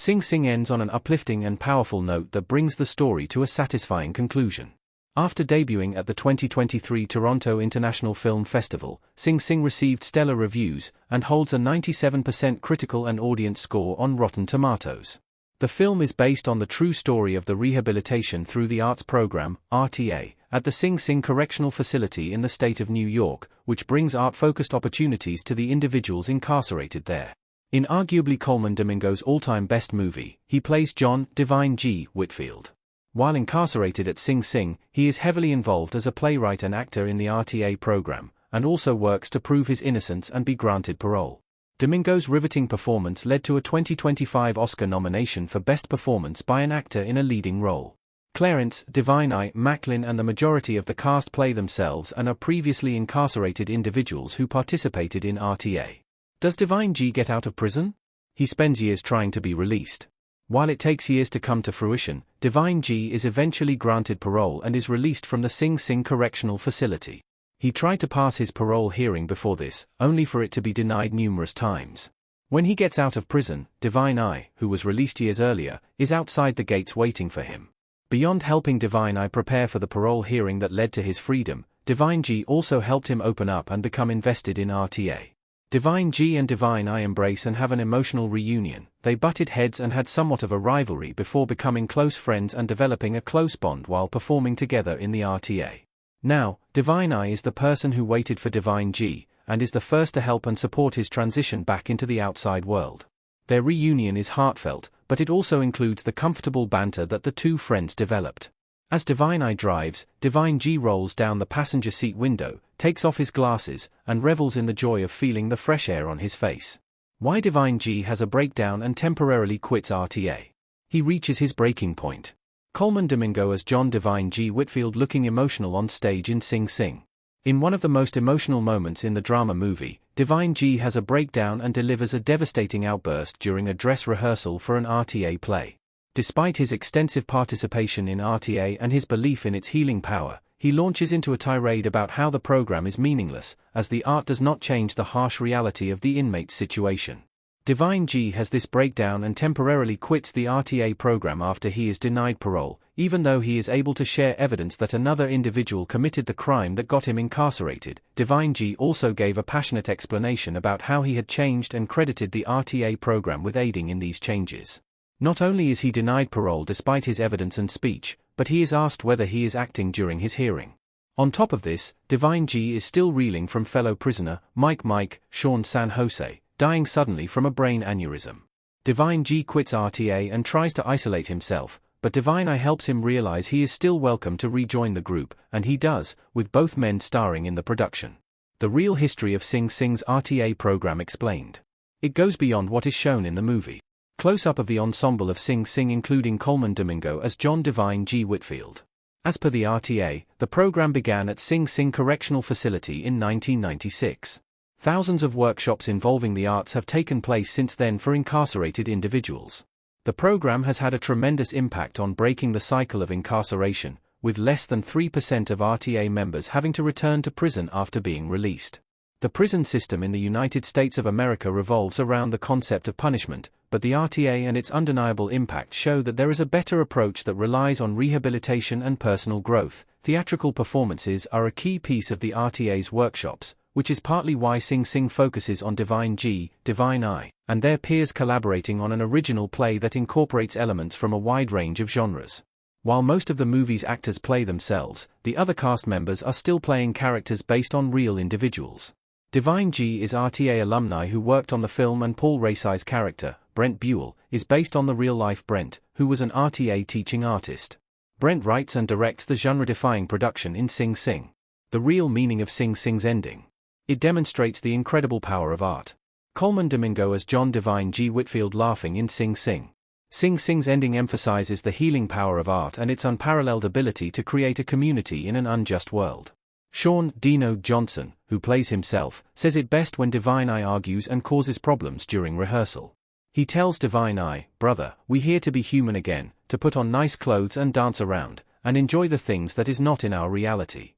Sing Sing ends on an uplifting and powerful note that brings the story to a satisfying conclusion. After debuting at the 2023 Toronto International Film Festival, Sing Sing received stellar reviews and holds a 97% critical and audience score on Rotten Tomatoes. The film is based on the true story of the Rehabilitation Through the Arts program, RTA, at the Sing Sing Correctional Facility in the state of New York, which brings art-focused opportunities to the individuals incarcerated there. In arguably Coleman Domingo's all-time best movie, he plays John Divine G. Whitfield. While incarcerated at Sing Sing, he is heavily involved as a playwright and actor in the RTA program, and also works to prove his innocence and be granted parole. Domingo's riveting performance led to a 2025 Oscar nomination for Best Performance by an Actor in a Leading Role. Clarence, Divine I. Macklin and the majority of the cast play themselves and are previously incarcerated individuals who participated in RTA. Does Divine G get out of prison? He spends years trying to be released. While it takes years to come to fruition, Divine G is eventually granted parole and is released from the Sing Sing Correctional Facility. He tried to pass his parole hearing before this, only for it to be denied numerous times. When he gets out of prison, Divine I, who was released years earlier, is outside the gates waiting for him. Beyond helping Divine I prepare for the parole hearing that led to his freedom, Divine G also helped him open up and become invested in RTA. Divine G and Divine I embrace and have an emotional reunion. They butted heads and had somewhat of a rivalry before becoming close friends and developing a close bond while performing together in the RTA. Now, Divine I is the person who waited for Divine G, and is the first to help and support his transition back into the outside world. Their reunion is heartfelt, but it also includes the comfortable banter that the two friends developed. As Divine I drives, Divine G rolls down the passenger seat window, takes off his glasses, and revels in the joy of feeling the fresh air on his face. Why Divine G has a breakdown and temporarily quits RTA. He reaches his breaking point. Coleman Domingo as John Divine G. Whitfield looking emotional on stage in Sing Sing. In one of the most emotional moments in the drama movie, Divine G has a breakdown and delivers a devastating outburst during a dress rehearsal for an RTA play. Despite his extensive participation in RTA and his belief in its healing power, he launches into a tirade about how the program is meaningless, as the art does not change the harsh reality of the inmate's situation. Divine G has this breakdown and temporarily quits the RTA program after he is denied parole, even though he is able to share evidence that another individual committed the crime that got him incarcerated. Divine G also gave a passionate explanation about how he had changed and credited the RTA program with aiding in these changes. Not only is he denied parole despite his evidence and speech, but he is asked whether he is acting during his hearing. On top of this, Divine G is still reeling from fellow prisoner, Mike Sean San Jose, dying suddenly from a brain aneurysm. Divine G quits RTA and tries to isolate himself, but Divine I helps him realize he is still welcome to rejoin the group, and he does, with both men starring in the production. The real history of Sing Sing's RTA program explained. It goes beyond what is shown in the movie. Close-up of the ensemble of Sing Sing including Coleman Domingo as John Divine G. Whitfield. As per the RTA, the program began at Sing Sing Correctional Facility in 1996. Thousands of workshops involving the arts have taken place since then for incarcerated individuals. The program has had a tremendous impact on breaking the cycle of incarceration, with less than 3% of RTA members having to return to prison after being released. The prison system in the United States of America revolves around the concept of punishment, but the RTA and its undeniable impact show that there is a better approach that relies on rehabilitation and personal growth. Theatrical performances are a key piece of the RTA's workshops, which is partly why Sing Sing focuses on Divine G, Divine I, and their peers collaborating on an original play that incorporates elements from a wide range of genres. While most of the movie's actors play themselves, the other cast members are still playing characters based on real individuals. Divine G is RTA alumni who worked on the film, and Paul Raci's character, Brent Buell, is based on the real-life Brent, who was an RTA teaching artist. Brent writes and directs the genre-defying production in Sing Sing. The real meaning of Sing Sing's ending. It demonstrates the incredible power of art. Coleman Domingo as John Divine G. Whitfield laughing in Sing Sing. Sing Sing's ending emphasizes the healing power of art and its unparalleled ability to create a community in an unjust world. Sean Dino Johnson, who plays himself, says it best when Divine I argues and causes problems during rehearsal. He tells Divine I, "Brother, we here to be human again, to put on nice clothes and dance around, and enjoy the things that is not in our reality.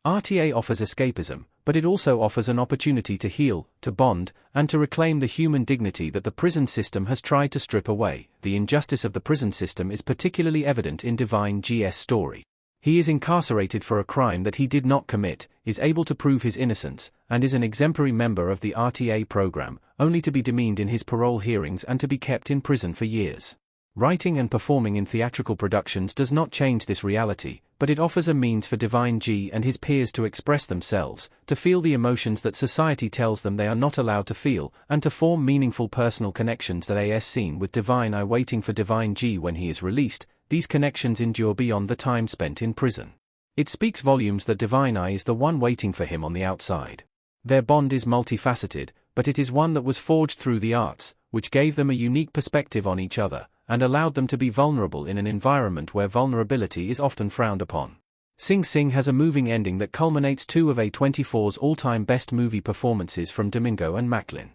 RTA offers escapism, but it also offers an opportunity to heal, to bond, and to reclaim the human dignity that the prison system has tried to strip away. The injustice of the prison system is particularly evident in Divine G's story. He is incarcerated for a crime that he did not commit, is able to prove his innocence, and is an exemplary member of the RTA program, only to be demeaned in his parole hearings and to be kept in prison for years. Writing and performing in theatrical productions does not change this reality, but it offers a means for Divine G and his peers to express themselves, to feel the emotions that society tells them they are not allowed to feel, and to form meaningful personal connections. That as seen with Divine I waiting for Divine G when he is released, these connections endure beyond the time spent in prison. It speaks volumes that Divine I is the one waiting for him on the outside. Their bond is multifaceted, but it is one that was forged through the arts, which gave them a unique perspective on each other, and allowed them to be vulnerable in an environment where vulnerability is often frowned upon. Sing Sing has a moving ending that culminates two of A24's all-time best movie performances from Domingo and Macklin.